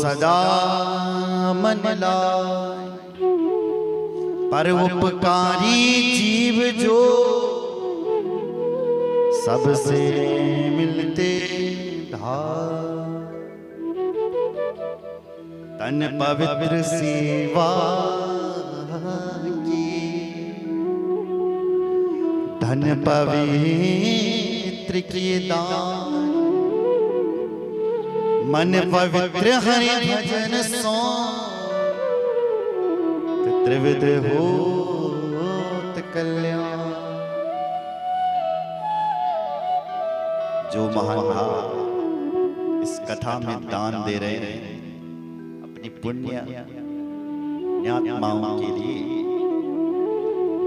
सदा मन लाए। पर उपकारी जीव जो सबसे मिलते धार। तन पवित्र सेवा की धन पवित्र किए दान। मन पवित्र हरि भजन सो त्रिविध होत कल्याण। जो महान इस कथा में दान दे रहे हैं अपनी पुण्य आत्माओं के लिए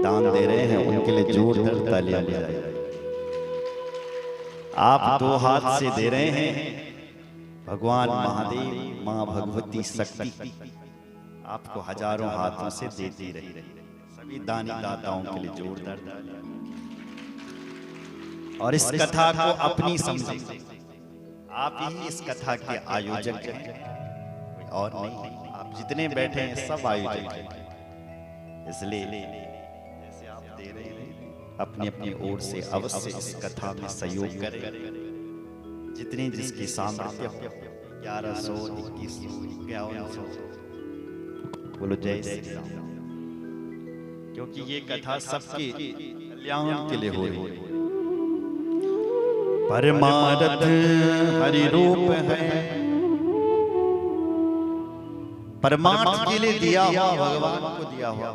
दान दे रहे हैं, उनके लिए जोरदार तालियां बजाइए। आप दो हाथ से दे रहे हैं, भगवान महादेव मां भगवती शक्ति आपको हजारों हाथों से देती रही। सभी दानी दाताओं के लिए जोरदार तालियां। और इस कथा को अपनी समझे, आप ही इस कथा के आयोजक हैं, कोई और नहीं। आप जितने बैठे हैं सब आयोजक हैं। इसलिए जैसे आप दे रहे हैं अपनी अपनी ओर से अवश्य इस कथा में सहयोग करें। जितनी जिसकी सामर्थ्य 1100, 2100, 5100 बोलो जय श्री राम। क्योंकि ये कथा सबके कल्याण के लिए हो रही है। परमार्थ हरि रूप है, परमार्थ के लिए दिया हुआ भगवान को दिया हुआ।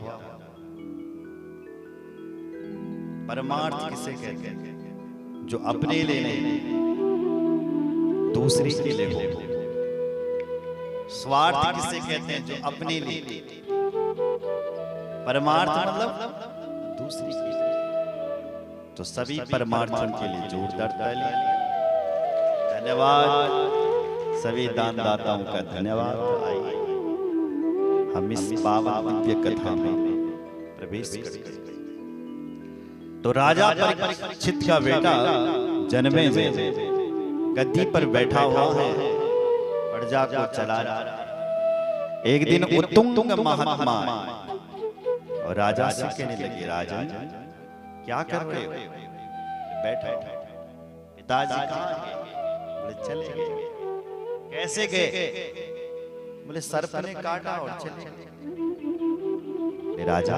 परमार्थ किसे कहते हैं? जो अपने लिए नहीं दूसरे के लिए हो। स्वार्थ किसे कहते हैं? जो अपने लिए। परमार्थ मतलब दूसरे के लिए। तो सभी परमार्थों के लिए जोरदार तालियां। धन्यवाद सभी दानदाताओं का धन्यवाद। आइए हम इस पावन दिव्य कथा में प्रवेश करते हैं। तो राजा परीक्षित का बेटा जन्मे में गद्दी पर बैठा हुआ है, प्रजा को चला रहा है। एक दिन उत्तुंग महात्मा और राजा से कहने लगे, राजन क्या कर रहे हो? बैठो। पिताजी कहाँ हैं? बोले चले गए। कैसे गए? बोले सर्प ने काटा और चले गए। राजा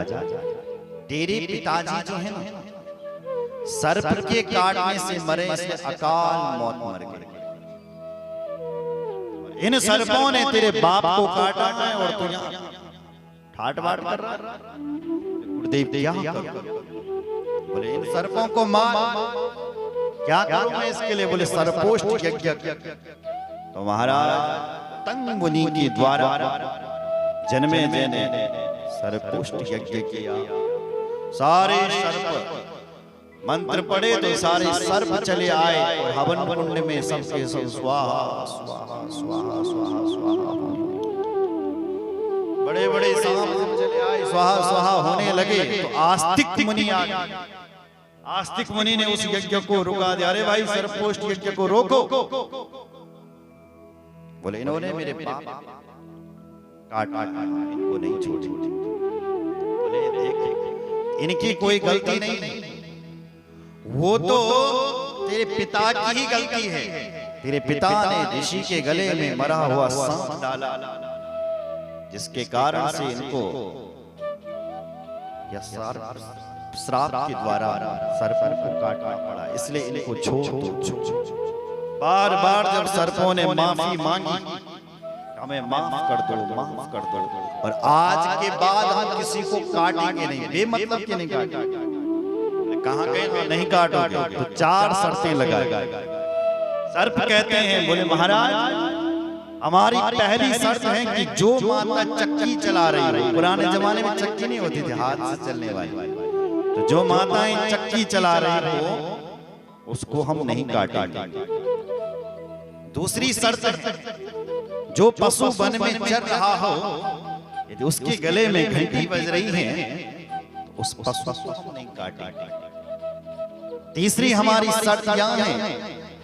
तेरे पिताजी जो है ना सर्प के काटने से मरे, इसलिए अकाल मौत मर गए। इन सर्पों ने तेरे बाप को काटा है और तू यहाँ ठाट बाट कर रहा है। गुरुदेव क्या करूं? बोले इन सर्पों को मार। क्या करूं मैं इसके लिए? बोले सर्पोष्ट यज्ञ। तो महाराज तंग मुनि के द्वारा जन्मे ने सर्पोष्ट यज्ञ किया। सारे सर्प मंत्र पढ़े तो सारे सर्प चले आए और हवन कुंड में सबके सब स्वाहा स्वाहा स्वाहा स्वाहा स्वाहा। बड़े बड़े सांप चले आए, स्वाहा स्वाहा होने लगे। तो आस्तिक मुनि आ गए। आस्तिक मुनि ने उस यज्ञ को रुका दिया। अरे भाई सर्पोष्ट यज्ञ को रोको। बोले इन्होंने मेरे बाप काटा, इनको नहीं छोड़ी। बोले देख इनकी कोई गलती नहीं, वो तो तेरे पिता की ही गलती है। तेरे पिता ने ऋषि के गले में मरा हुआ सांप डाला, जिसके कारण से इनको श्राप के द्वारा सर्प को काटना पड़ा। इसलिए इनको छोड़ दो। बार बार जब सर्पों ने माफी मांगी, हमें माफ कर दो, माफ कर दो, और आज के बाद हम किसी को काटेंगे नहीं, बेमतलब के नहीं काटेंगे। कहाँ गए? नहीं काटोगे तो 4 शर्तें लगाए। सर्प कहते हैं, बोले महाराज हमारी पहली शर्त है कि जो माता चक्की चला रही हो, पुराने जमाने में चक्की नहीं होती थी हाथ से चलने वाली, तो जो माताएं चक्की चला रही हो उसको हम नहीं काटेंगे। दूसरी शर्त है जो पशु वन में चल रहा हो, यदि उसके गले में घंटी बज रही है तो उस पशु को हम नहीं काटेंगे। तीसरी हमारी शर्त यह है,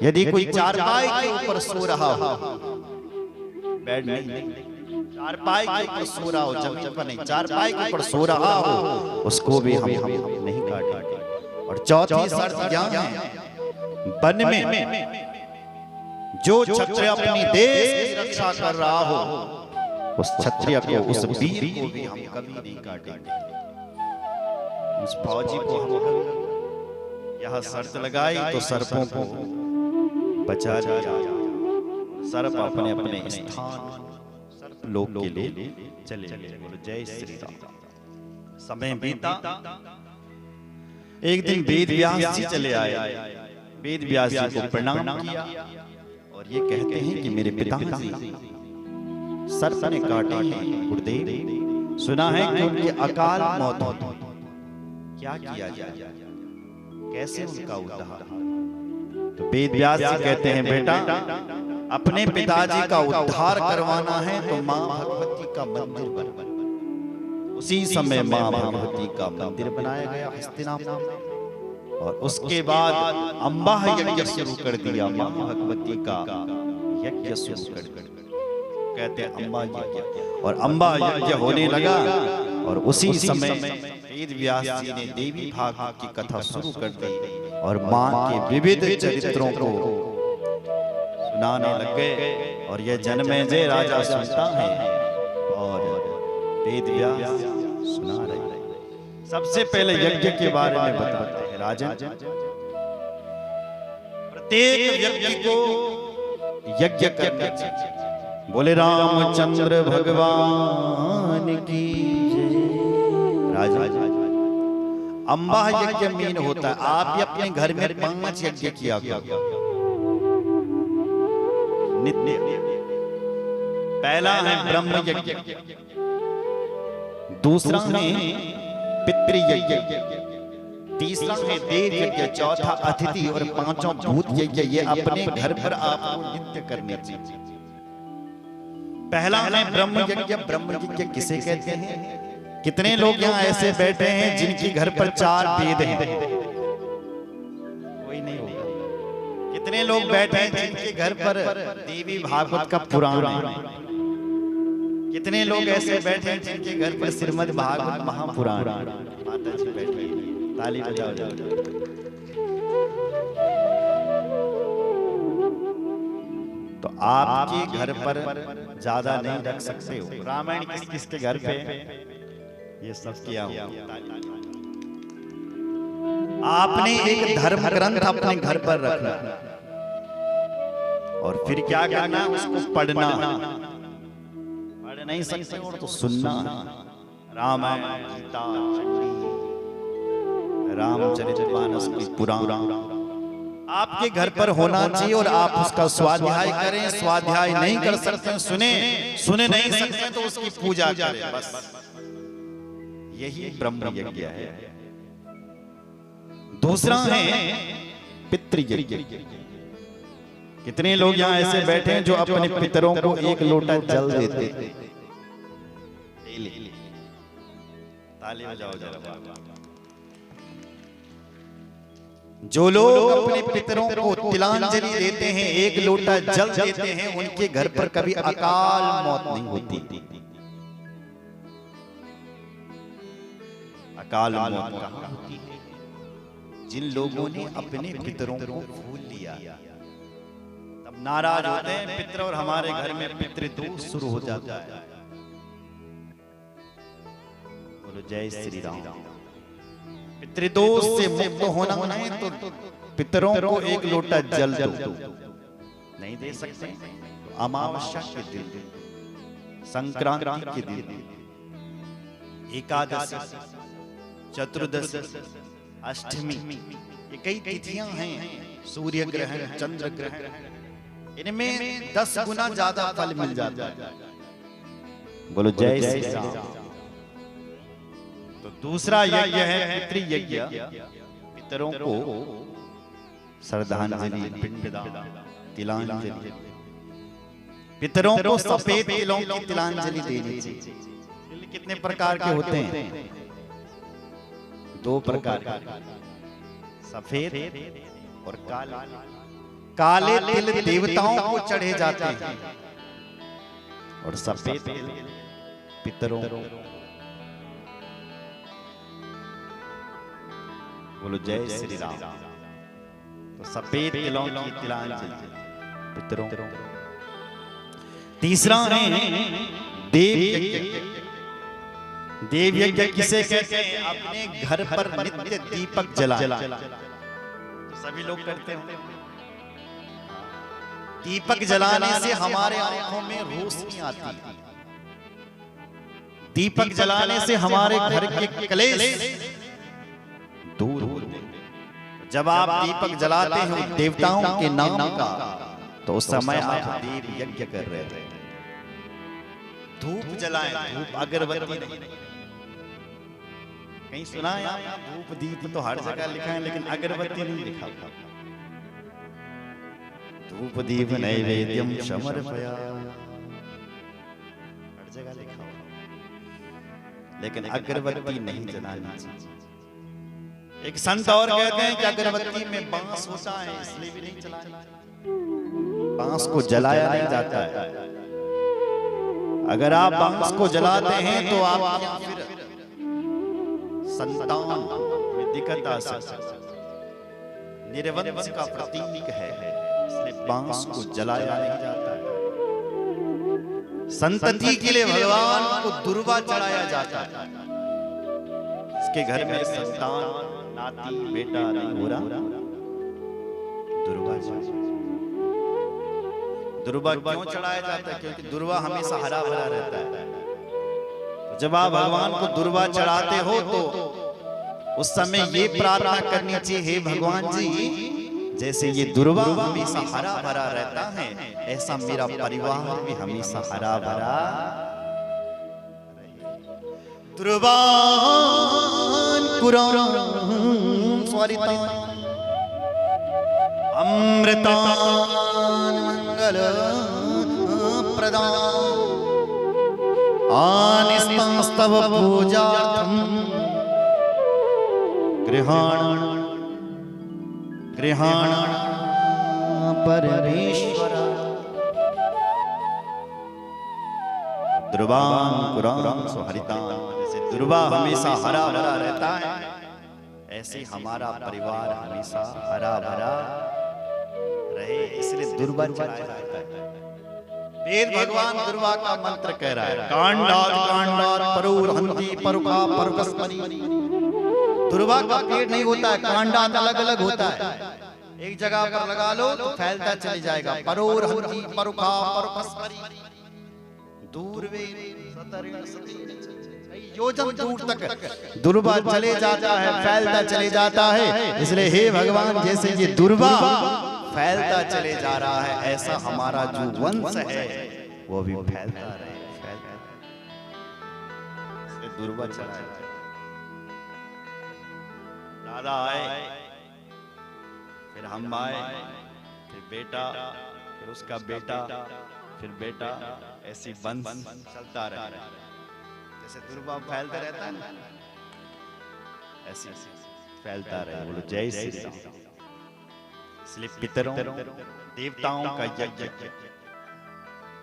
यदि कोई चारपाई के ऊपर सो रहा हो, बेड नहीं, चारपाई के ऊपर सो रहा हो, जमीन पर नहीं, चारपाई के ऊपर सो रहा हो, उसको भी हम नहीं काटेंगे। और चौथी शर्त यह है, वन में जो क्षत्रिय अपनी देश की रक्षा कर रहा हो, उस क्षत्रिय को, उस वीर को भी हम कभी नहीं काटेंगे, उस फौजी को हम कभी। यह शर्त लगाई तो सर्पों को बचा लिया, सर्प अपने अपने स्थान लोक के लिए चले गए। बोलो जय श्री राम। समय बीता, एक दिन वेद व्यास जी चले आए, वेद व्यास जी को प्रणाम किया और ये कहते हैं कि मेरे पिताजी सर्प ने काटे हैं गुरुदेव, सुना है कि उनकी अकाल मौत हुई, क्या किया जाए, कैसे उनका उद्धार। तो वेद व्यास जी कहते हैं बेटा, अपने पिताजी का उद्धार करवाना है तो मां भगवती का मंदिर बना। उसी समय मां भगवती का मंदिर बनाया गया हस्तिनापुर में, और उसके बाद अंबा यज्ञ शुरू कर दिया, मां भगवती का यज्ञ शुरू कर दिया, कहते हैं अंबा यज्ञ। और अंबा यज्ञ होने लगा और उसी समय वेद व्यास जी ने देवी भागवत की कथा शुरू कर दी और मां के विविध चरित्रों को सुनाने लग गए। और यह जन्मेजय राजा सुनता है और वेद व्यास सुना रहे। सबसे पहले यज्ञ के बारे में बताते हैं राजन, प्रत्येक व्यक्ति को यज्ञ करना चाहिए। बोले रामचंद्र भगवान की जय। राजा अंबा यज्ञ मीन होता है, आप भी अपने घर में 5 यज्ञ किया करो नित्य। पहला है ब्रह्म यज्ञ, दूसरा है पितृ यज्ञ, तीसरा है देव यज्ञ, चौथा अतिथि और पांचों भूत यज्ञ। ये अपने घर पर आपको नित्य करने चाहिए। पहला है ब्रह्म यज्ञ। ब्रह्म यज्ञ किसे कहते हैं? कितने लोग यहाँ ऐसे बैठे हैं जिनके घर पर 4 वेद हैं? कोई नहीं होगा। कितने लोग बैठे हैं जिनके घर पर देवी भागवत का पुराण है? कितने लोग ऐसे बैठे हैं जिनके घर पर श्रीमद् भागवत महापुराण? माता जी बैठी, ताली बजाओ। तो आपके घर पर ज्यादा नहीं रख सकते हो। रामायण किस किसके घर पे ये सब किया हो? आपने एक धर्म ग्रंथ अपने घर पर रखना और फिर क्या करना? उसको पढ़ना। पढ़ नहीं सकते हो तो सुनना। रामायण, गीता, चंडी, रामचरितमानस की पुराण आपके घर पर होना चाहिए और आप उसका स्वाध्याय करें। स्वाध्याय नहीं कर सकते, सुने नहीं सकते तो उसकी पूजा करें। बस यही ब्रह्म यज्ञ है। दूसरा है पितृ यज्ञ। कितने लोग यहाँ ऐसे बैठे हैं जो अपने पितरों को 1 लोटा जल देते? ताली बजाओ जरा। जो लोग अपने पितरों को तिलांजलि देते हैं, 1 लोटा जल देते हैं, उनके घर पर कभी अकाल मौत नहीं होती। अकाल मौत कहाँ होती है? जिन लोगों ने अपने पितरों को भूल लिया, तब नाराज होते हैं पितर और हमारे घर में पितृदोष शुरू हो जाता है। बोलो जय श्री राम। पितृदोष से मुक्त होना है तो पितरों को 1 लोटा जल दो। नहीं दे सकते? अमावस्या के दिन, संक्रांति के दिन, एकादशी, चतुर्दशी, अष्टमी, ये कई तिथियां हैं। सूर्य ग्रहण, चंद्र ग्रहण, इनमें 10 गुना ज्यादा फल मिल जाता है। बोलो जय श्री राम। तो दूसरा यज्ञ है पितृ यज्ञ। पितरों को श्रद्धांजलि, पिंडदान, तिलांजलि। पितरों को सफेद तिलों की तिलांजलि देनी चाहिए। तिल कितने प्रकार के होते हैं? 2 प्रकार के, सफेद और काले। काले तिल देवताओं को चढ़े जाते हैं, और सफेद पितरों, बोलो जय श्री राम। तो सफेद तिलों की तिलांजलि पितरों। तीसरा है देव यज्ञ। देव यज्ञ किसे कहते हैं? अपने घर पर नित्य दीपक जलाना। सभी लोग करते हैं। दीपक जलाने से हमारे आंखों में रोशनी आती है। दीपक जलाने से हमारे घर के कलेश दूर होते हैं। जब आप दीपक जलाते हैं देवताओं के नाम का, तो उस समय आप देव यज्ञ कर रहे थे। धूप जलाएं, धूप अगरबत्ती नहीं। कहीं सुना है आप? धूप दीप तो हर जगह लिखा है, लेकिन अगरबत्ती नहीं लिखा। धूप दीप नैवेद्यम समर्पयामि, हर जगह लिखा हुआ, लेकिन अगरबत्ती नहीं जलानी चाहिए। एक संत और कहते हैं कि अगरबत्ती में बांस होता है, इसलिए भी नहीं जलाना। बांस को जलाया नहीं जाता है। अगर आप बांस को जलाते हैं तो आप फिर संतान में दिक्कत आ सकती है। निर्वंश का प्रतीक है, इसलिए बांस को जलाया नहीं जाता है। संतति के लिए भगवान को दुर्वा चढ़ाया जाता है। इसके घर में संतान, नाती, बेटा नहीं हो रहा, दुर्वा दुर्वा क्यों चढ़ाया जाता है? क्योंकि दुर्वा हमेशा हरा भरा रहता है। जब आप भगवान को दुर्वा चढ़ाते हो तो उस समय ये प्रार्थना करनी चाहिए, हे भगवान जी, जैसे ये दुर्वा हमेशा हरा भरा रहता है, ऐसा मेरा परिवार भी हमेशा हरा भरा। दुर्वान पुराण स्वरितान अमृतान मंगल प्रदान आनिस्तव पूजार्थम गृहाण गृहाण परमेश्वर। दुर्वान पुराण सुहरितान, जैसे दुर्वा हमेशा हरा भरा रहता है, ऐसे हमारा परिवार हमेशा हरा भरा रहे, इसलिए दुर्वा चढ़ाया जाता है। वेद भगवान दुर्वा का मंत्र कह रहा है, कांडात कांडात परुहंति परुखा परुकस्मरी। दुर्वा का पेड़ नहीं होता है, कांडात अलग अलग होता है। एक जगह पर लगा लो तो फैलता चली जाएगा। परुहंति परुखा परुकस्मरी, दूर वे योजन दूर तक दुर्वा चले जाता है, फैलता चले जाता है। इसलिए हे भगवान, जैसे ये दुर्वा फैलता चले जा रहा है, ऐसा हमारा जो वंश है वो भी फैलता रहे। इसलिए दुर्वा चला, दादा आए, फिर हम आए, फिर बेटा, फिर उसका बेटा, फिर बेटा, ऐसी वंश चलता रहा। जैसे दुर्वा फैलता रहता है ना, ऐसे फैलता रहे। बोलो जय श्री राम। इसलिए पितरों देवताओं का यज्ञ,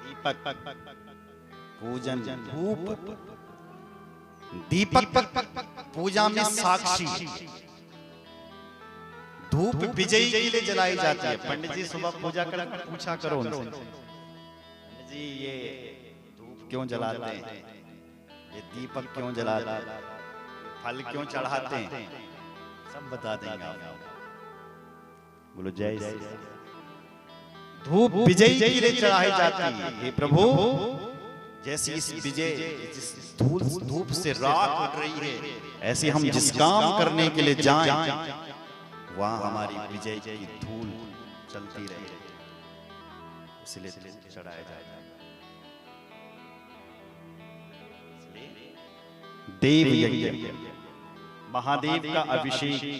दीपक पूजन, धूप दीपक पूजा में साक्षी, धूप विजयी के लिए जलाई जाती है। पंडित जी सुबह पूजा कर पूछा करो उनसे, पंडित जी ये धूप क्यों जलाते हैं, ये दीपक क्यों जलाते हैं, फल क्यों चढ़ाते हैं, सब बता देंगे आप। बोलो जय श्री राम। धूप विजयी के लिए चढ़ाई जाती है। हे प्रभु, जैसे इस विजय, जिस धूप से राख उठ रही है, ऐसे हम जिस काम करने के लिए जाएं, वहां हमारी विजय की धूल चलती रहे, इसलिए चढ़ाया जाता है। देव यज्ञ, महादेव का अभिषेक।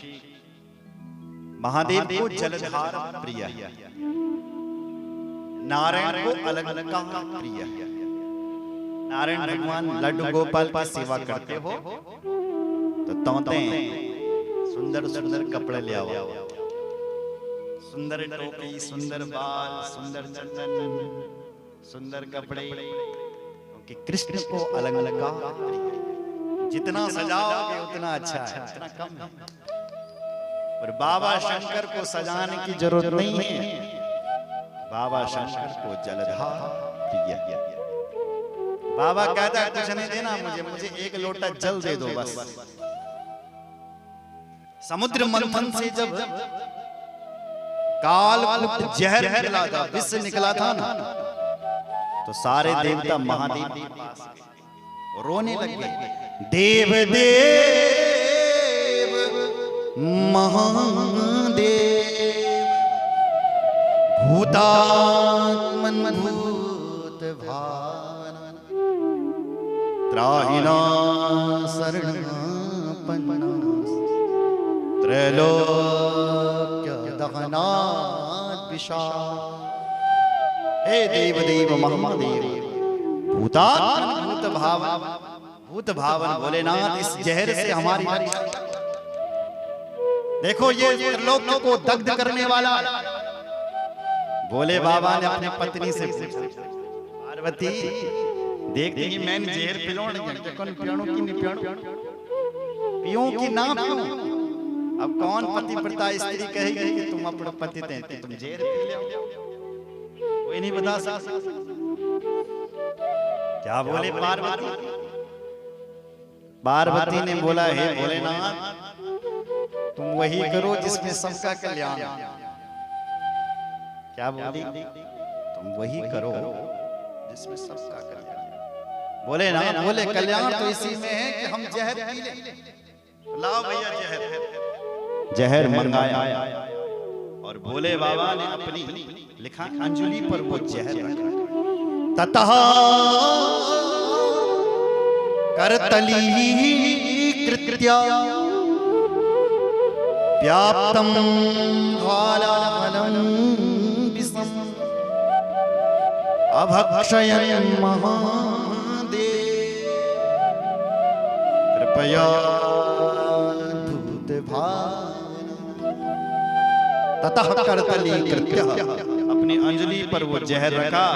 महादेव को जलधार प्रिय है, नारायण को अलंकार प्रिय है। नारायण भगवान लड्डू गोपाल की सेवा करते हो तो तोते सुंदर सुंदर कपड़े ले आओ, सुंदर टोपी, सुंदर बाल, सुंदर चंदन, सुंदर कपड़े, कि कृष्ण को अलंकार प्रिय है। जितना सजाओगे उतना अच्छा है, उतना कम है। और बाबा शंकर को सजाने की जरूरत नहीं है, बाबा शंकर को जलधार प्रिय है। बाबा कहता है कुछ नहीं देना मुझे एक लोटा जल दे दो बस। समुद्र मंथन से जब कालकूट जहर निकला था, विष निकला था ना, तो सारे देवता महादेव के पास रोने लगे। देव देव महादेव भूतात्मन भूत भावन त्राहिना शरणपन्ना त्रैलोक्य दहनात् विशाल। हे देव देव महादेव भूतात्मन भूत भावन, भूत भावन भोलेनाथ इस जहर से हमारी रक्षा। देखो ये त्रिलोक को दग्ध करने वाला। भोले बाबा ने अपनी पत्नी से पूछा, पार्वती देख देखी मैंने जहर पिलोड़ पियों की ना पियो। अब कौन पतिव्रता स्त्री कहेगी कि तुम अपने पति थे तुम जहर पी ले? कोई नहीं बता सकता। क्या बोले पार्वती? पार्वती ने बोला, हे भोलेनाथ तुम वही करो जिसमें सबका कल्याण। क्या बोली? तुम वही करो जिसमें सबका कल्याण। बोले ना, बोले कल्याण तो इसी में है कि हम जहर पी ले। लाओ भैया जहर। जहर मंगाया और भोले बाबा ने अपनी लिखा अंजलि पर वो जहर रखा। ततः करतली कृत्या व्याप्तम ज्वालानलं विषम अभक्षयन् महादेव कृपया ततः करतली कृत्य। अपनी अंजलि पर वो जहर रखा,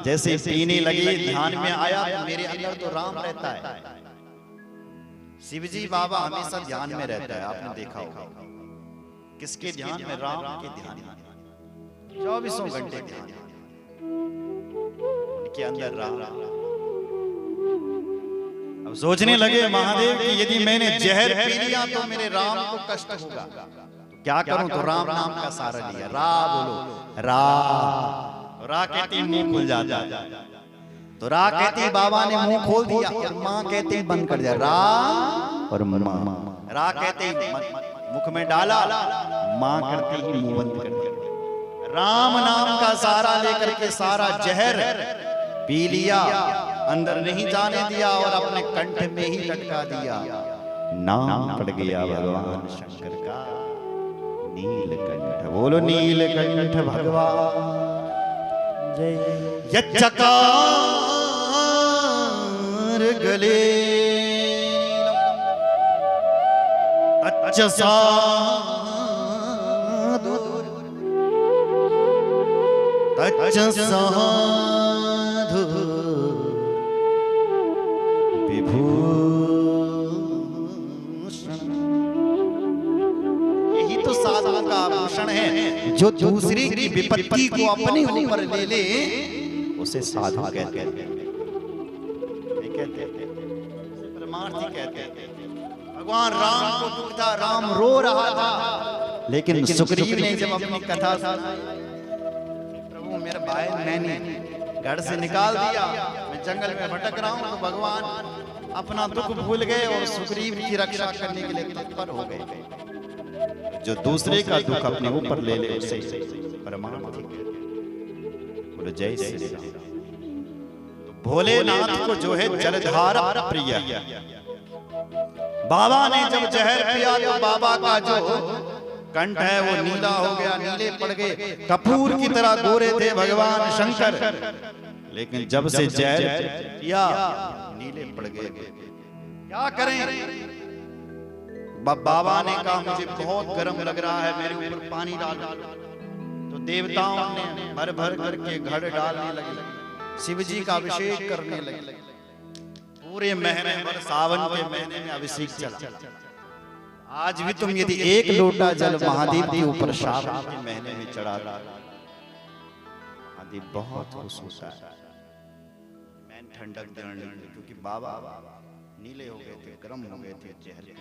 जैसे पीने लगे ध्यान में आया तो मेरे अंदर तो राम रहता है। शिवजी बाबा हमेशा ध्यान में रहता है, आपने देखा होगा। किसके ध्यान में? राम के ध्यान में 24 घंटे ध्यान, उनके अंदर राम। अब सोचने लगे महादेव कि यदि मैंने जहर पी लिया तो मेरे राम को कष्ट होगा, क्या करूं? तो राम नाम का सहारा लिया। रा बोलो, रा। रा कहती मुंह खुल जाता, तो रा कहती बाबा ने मुंह खोल दिया और माँ कहती बंद कर दिया। रा और माँ। रा कहते मुख में डाला, माँ करते ही मुंह बंद कर दिया। राम नाम का सहारा लेकर के सारा जहर पी लिया, अंदर नहीं जाने दिया और अपने कंठ में ही लटका दिया। नाम पड़ गया भगवान शंकर का नीलकंठ। बोलो नीलकंठ भगवान जय। यच्चकार गले अच्छा साधु विभूषण। यही तो साधु का आभूषण है, जो दूसरे की विपत्ति को अपने ऊपर ले ले उसे साधु कहते हैं। परमार्थी कहते हैं। भगवान राम को दुख था, राम रो रहा था, लेकिन सुग्रीव ने जब अपनी कथा सुनाई, प्रभु मेरा भाई मैंने घर से निकाल दिया, मैं जंगल में भटक रहा हूं, तो भगवान अपना दुख भूल गए और सुग्रीव की रक्षा करने के लिए तत्पर हो गए। जो दूसरे का दुख अपने ऊपर ले ले उसे परमार्थी कहते हैं। बोलो जय श्री राम। भोलेनाथ को जो है जलधारा प्रिय है। बाबा ने जब जहर पिया तो बाबा का जो कंठ है वो नीला हो गया, नीले पड़ गए, कपूर की तरह गोरे थे भगवान शंकर। लेकिन जब से जहर पिया नीले पड़ गए। क्या करें? बाबा ने कहा मुझे बहुत गर्म लग रहा है, मेरे ऊपर पानी डाल। तो देवताओं ने भर भर करके घड़ डालने लगे। शिव जी का अभिषेक करने लगे। पूरे महीने भर सावन के महीने में अभिषेक चला। आज भी तुम यदि एक लोटा जल महादेव के ऊपर सावन के महीने में चढ़ा, महादेव बहुत खुश होता है। मैं ठंडक देने लगी क्योंकि बाबा नीले हो गए थे, गर्म हो गए थे, चेहरे।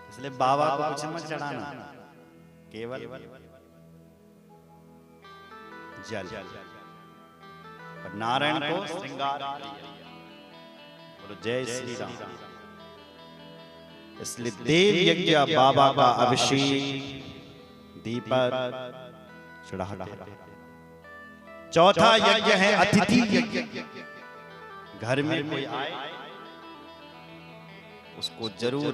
इसलिए बाबा को कुछ मत चढ़ाना, केवल जल। और नारायण को श्रृंगार। बोलो जय श्री राम। इसलिए देव यज्ञ बाबा का अभिषेक दीपक चढ़ाते। चौथा यज्ञ है अतिथि यज्ञ। घर में कोई आए उसको जरूर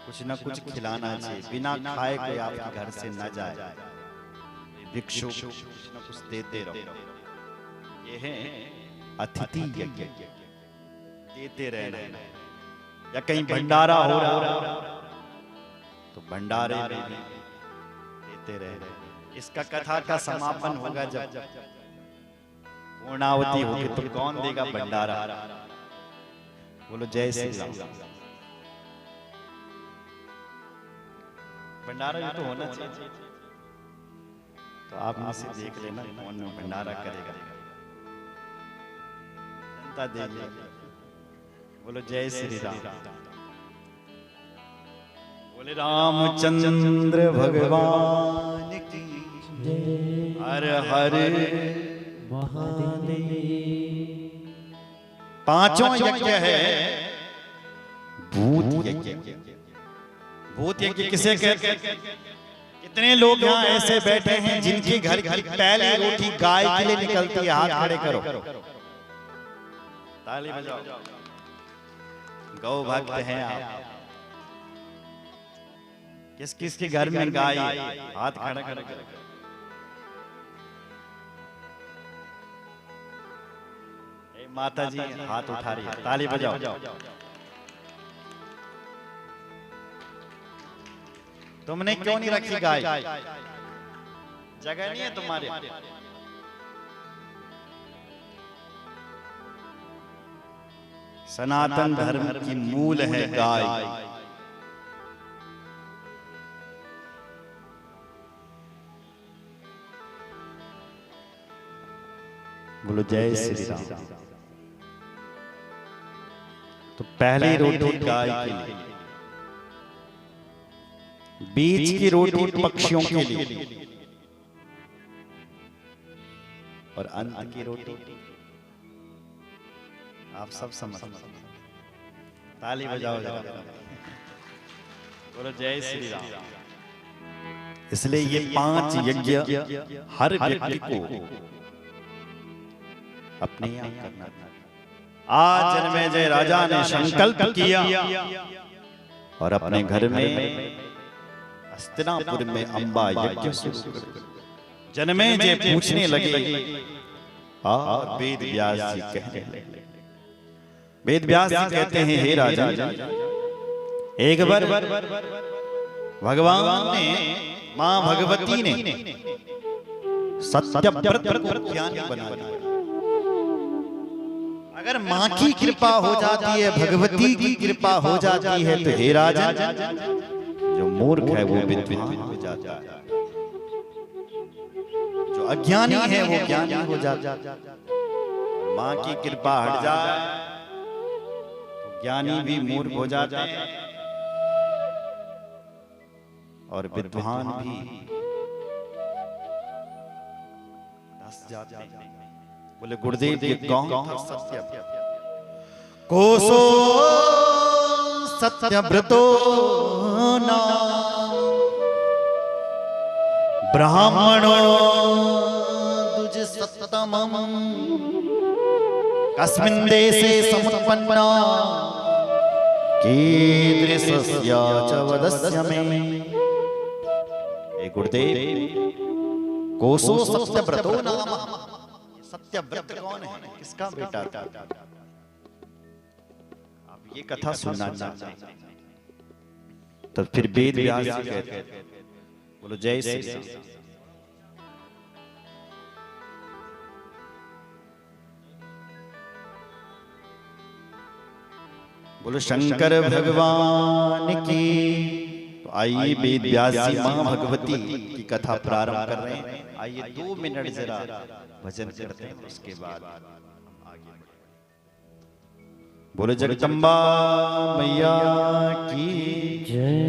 कुछ न कुछ खिलाना चाहिए। बिना खाए कोई आपके घर से न जाए। भिक्षु कुछ न कुछ देते रहो। ये है अतिथि यज्ञ। देते रहना। या कहीं भंडारा हो रहा तो भंडारे में देते रहना। इसका कथा का समापन होगा जब पूर्णावती होगी तो कौन देगा भंडारा? बोलो जय श्री राम। भंडारा भी तो होना चाहिए। तो आप मुझसे देख लेना कौन में भंडारा करेगा। जनता देख ले। बोलो जय श्री राम। बोले रामचंद्र भगवान की हर हर महादेव। पांचों यज्ञ है भूत यज्ञ। भूत यज्ञ किसे कहते हैं? कितने लोग यहाँ ऐसे बैठे हैं जिनके घर की पहली रोटी गाय के लिए निकलती है? हाथ खड़े करो, ताली बजाओ। गौ भक्त हैं आप। किस किस के घर में गाय? हाथ खड़ा करो। माता जी हाथ उठा रही है, ताली बजाओ। तुमने क्यों नहीं रखी गाय? जगह नहीं है तुम्हारे? सनातन धर्म की मूल है गाय। बोलो जय श्री राम। तो पहली रोटी गाय के लिए, बीच की रोटी पक्षियों के लिए, और अंत की रोटी आप सब समझ। ताली बजाओ जरा। बोलो जय श्री राम। इसलिए ये 5 यज्ञ हर व्यक्ति को अपने यहाँ करना। आज जन्मेजय राजा ने संकल्प किया और अपने घर में हस्तिनापुर में अंबा यज्ञ शुरू कर दिया। जन्मेजय पूछने लगे और वेद व्यास जी कहने लगे। वेद व्यास जी कहते हैं, हे राजा, एक बार भगवान ने, मां भगवती ने सत्यव्रत को ज्ञानी बना दिया। अगर मां की कृपा हो जाती है, भगवती की कृपा हो जाती है, तो हे राजा, जो मूर्ख है वो विद्वान हो जाता है, जो अज्ञानी है वो ज्ञानी हो जाता है। मां की कृपा हट जाए तो ज्ञानी भी मूर्ख हो जाते हैं और विद्वान भी धस जाते हैं। बोले गुरुदेव ये कौन था सत्य? कोसो सत्यव्रतो नाम ब्राह्मणो दुज सत्तमम कस्मिन् देशे समुत्पन्ना कीदृशस्य च वदस्य मे। गुरुदेव कोसो सत्यव्रतो नाम। सत्यव्रत कौन है? किसका बेटा था? आप ये कथा सुनना चाहते हैं तो फिर वेद व्यास जी कहते हैं, बोलो जय श्री राम। बोलो शंकर भगवान की। तो आइए वेद व्यास जी मां भगवती की कथा प्रारंभ कर रहे हैं। आइए 2 मिनट जरा भजन करते हैं, उसके बाद आगे बोलो जगदम्बा मैया की जय।